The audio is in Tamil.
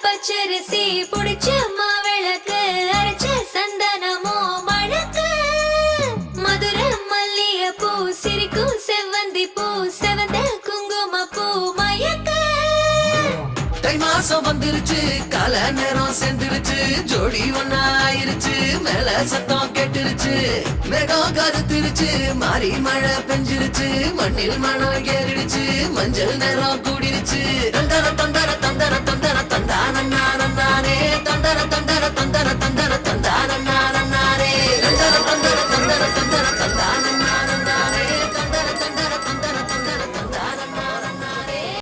பச்சரிசி புடிச்ச மாவிளக்கு அரைச்ச சந்தனமோ மணக்கு மதுர மல்லிய பூ சிரிக்கும் செவ்வந்தி பூ செவந்த குங்கும பூ மயக்க தை மாசம் வந்துருச்சு கால நேரம் சேர்ந்துருச்சு ஜோடி ஒன்னா ஆயிருச்சு மேல சத்தம் கேட்டுருச்சு மேகம் கருத்துருச்சு மாறி மழை பெஞ்சிருச்சு மண்ணில் மனம் ஏறிடுச்சு மஞ்சள் நேரம் கூடிருச்சு தந்தர தந்தர தந்தர தந்தர தந்தானா